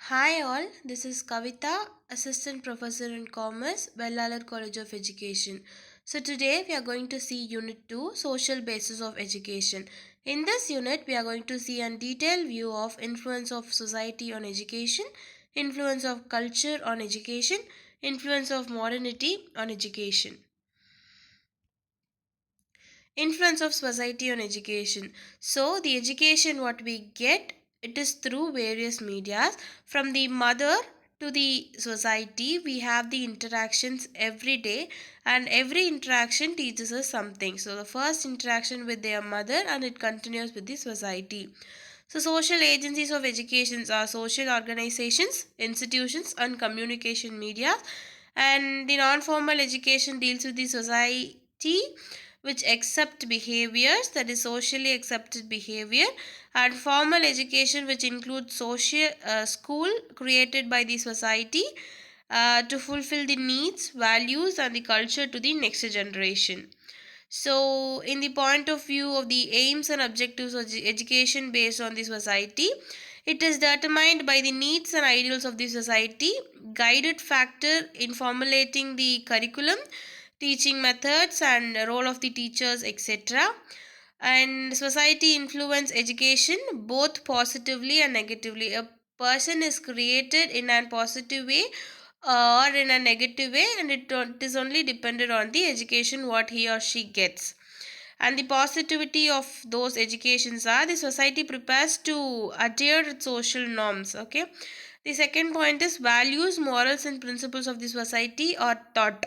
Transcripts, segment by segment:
Hi all, this is Kavita, Assistant Professor in Commerce, Vellalar College of Education. So today we are going to see Unit 2, Social Basis of Education. In this unit, we are going to see a detailed view of influence of society on education, influence of culture on education, influence of modernity on education. Influence of society on education. So the education what we get, it is through various medias. From the mother to the society, we have the interactions every day, and every interaction teaches us something. So the first interaction with their mother, and it continues with the society. So social agencies of education are social organizations, institutions, and communication media. And the non-formal education deals with the society which accept behaviors, that is socially accepted behavior, and formal education which includes social school created by the society to fulfill the needs, values, and the culture to the next generation. So, in the point of view of the aims and objectives of education based on the society, it is determined by the needs and ideals of the society, guided factor in formulating the curriculum, teaching methods, and role of the teachers, etc. And society influence education both positively and negatively. A person is created in a positive way or in a negative way, and it is only dependent on the education what he or she gets. And the positivity of those educations are the society prepares to adhere to social norms. Okay, the second point is values, morals, and principles of the society are taught.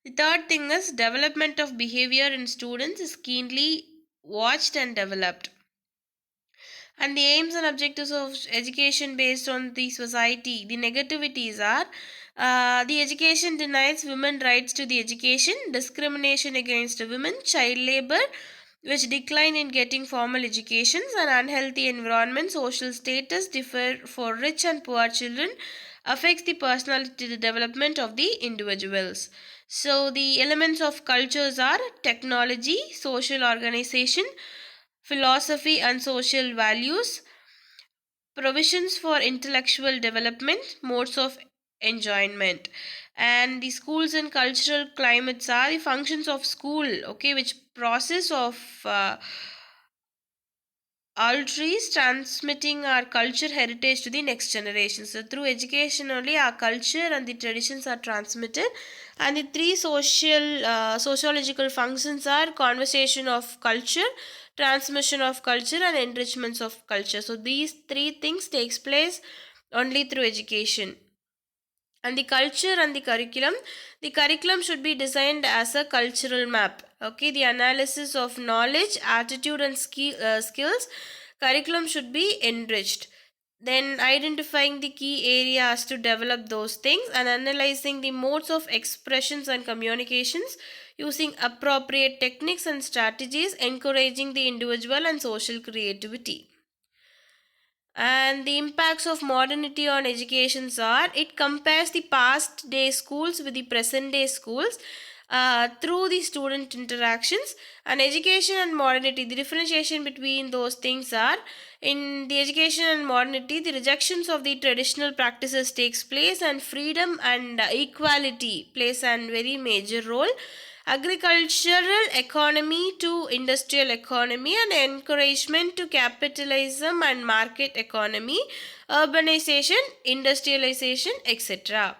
The third thing is development of behavior in students is keenly watched and developed. And the aims and objectives of education based on the society, the negativities are the education denies women rights to the education, discrimination against women, child labor, which decline in getting formal educations, and unhealthy environment, social status differ for rich and poor children, affects the personality development of the individuals. So the elements of cultures are technology, social organization, philosophy and social values, provisions for intellectual development, modes of enjoyment. And the schools and cultural climates are the functions of school, okay, which process of altries transmitting our culture heritage to the next generation. So through education only our culture and the traditions are transmitted. And the three sociological functions are conversation of culture, transmission of culture, and enrichments of culture. So these three things takes place only through education. And the culture and the curriculum should be designed as a cultural map. Okay, the analysis of knowledge, attitude, and skills, curriculum should be enriched. Then identifying the key areas to develop those things, and analyzing the modes of expressions and communications using appropriate techniques and strategies, encouraging the individual and social creativity. And the impacts of modernity on educations are it compares the past day schools with the present day schools through the student interactions. And education and modernity, the differentiation between those things are in the education and modernity, the rejections of the traditional practices takes place, and freedom and equality plays a very major role. Agricultural economy to industrial economy, and encouragement to capitalism and market economy, urbanization, industrialization, etc.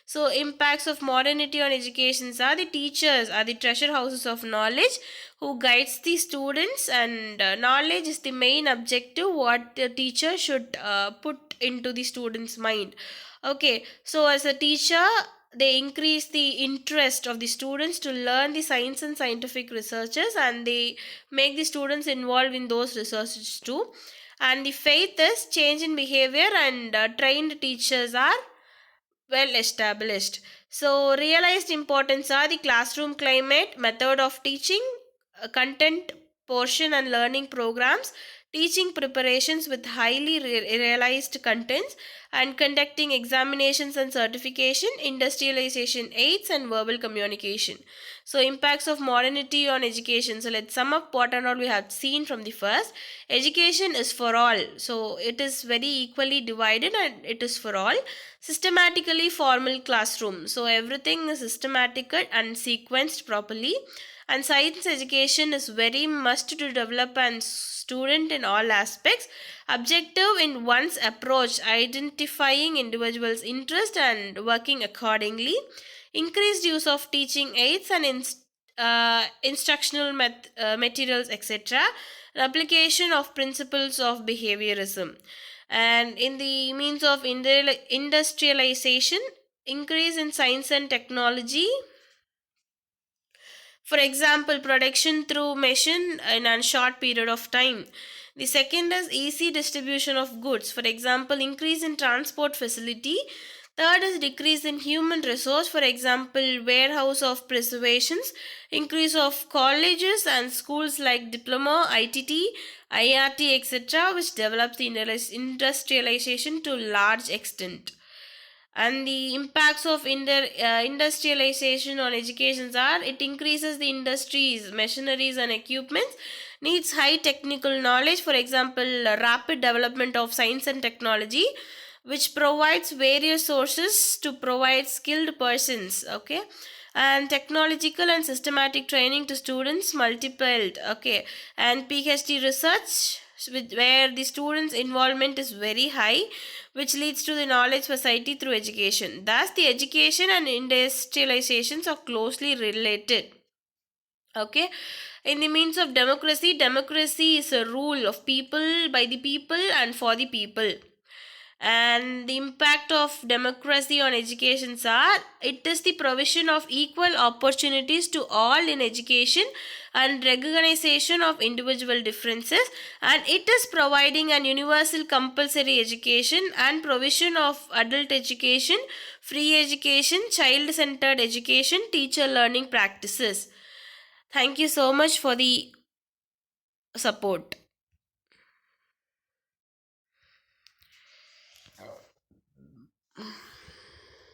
So impacts of modernity on educations are the teachers are the treasure houses of knowledge who guides the students, and knowledge is the main objective what the teacher should put into the student's mind. Okay, so as a teacher, they increase the interest of the students to learn the science and scientific researches, and they make the students involved in those researches too. And the faith is change in behavior, and trained teachers are well established. So realized importance are the classroom climate, method of teaching, content, portion and learning programs, teaching preparations with highly realized contents, and conducting examinations and certification, industrialization aids, and verbal communication. So, impacts of modernity on education. So, let's sum up what and all we have seen from the first. Education is for all. So, it is very equally divided and it is for all. Systematically formal classroom. So, everything is systematic and sequenced properly. And science education is very must to develop an student in all aspects, objective in one's approach, identifying individuals interest and working accordingly, increased use of teaching aids and instructional materials, etc., application of principles of behaviorism. And in the means of industrialization, increase in science and technology, for example, production through machine in a short period of time. The second is easy distribution of goods. For example, increase in transport facility. Third is decrease in human resource. For example, warehouse of preservations. Increase of colleges and schools like diploma, ITT, IRT, etc., which develops the industrialization to large extent. And the impacts of industrialization on educations are: it increases the industries, machineries and equipments, needs high technical knowledge. For example, rapid development of science and technology, which provides various sources to provide skilled persons, okay, and technological and systematic training to students multiplied, okay, and PhD research where the students involvement is very high, which leads to the knowledge society through education. Thus the education and industrializations are closely related, okay. In the means of democracy, democracy is a rule of people, by the people and for the people. And the impact of democracy on educations are: it is the provision of equal opportunities to all in education and recognition of individual differences, and it is providing an universal compulsory education and provision of adult education, free education, child centered education, teacher learning practices. Thank you so much for the support.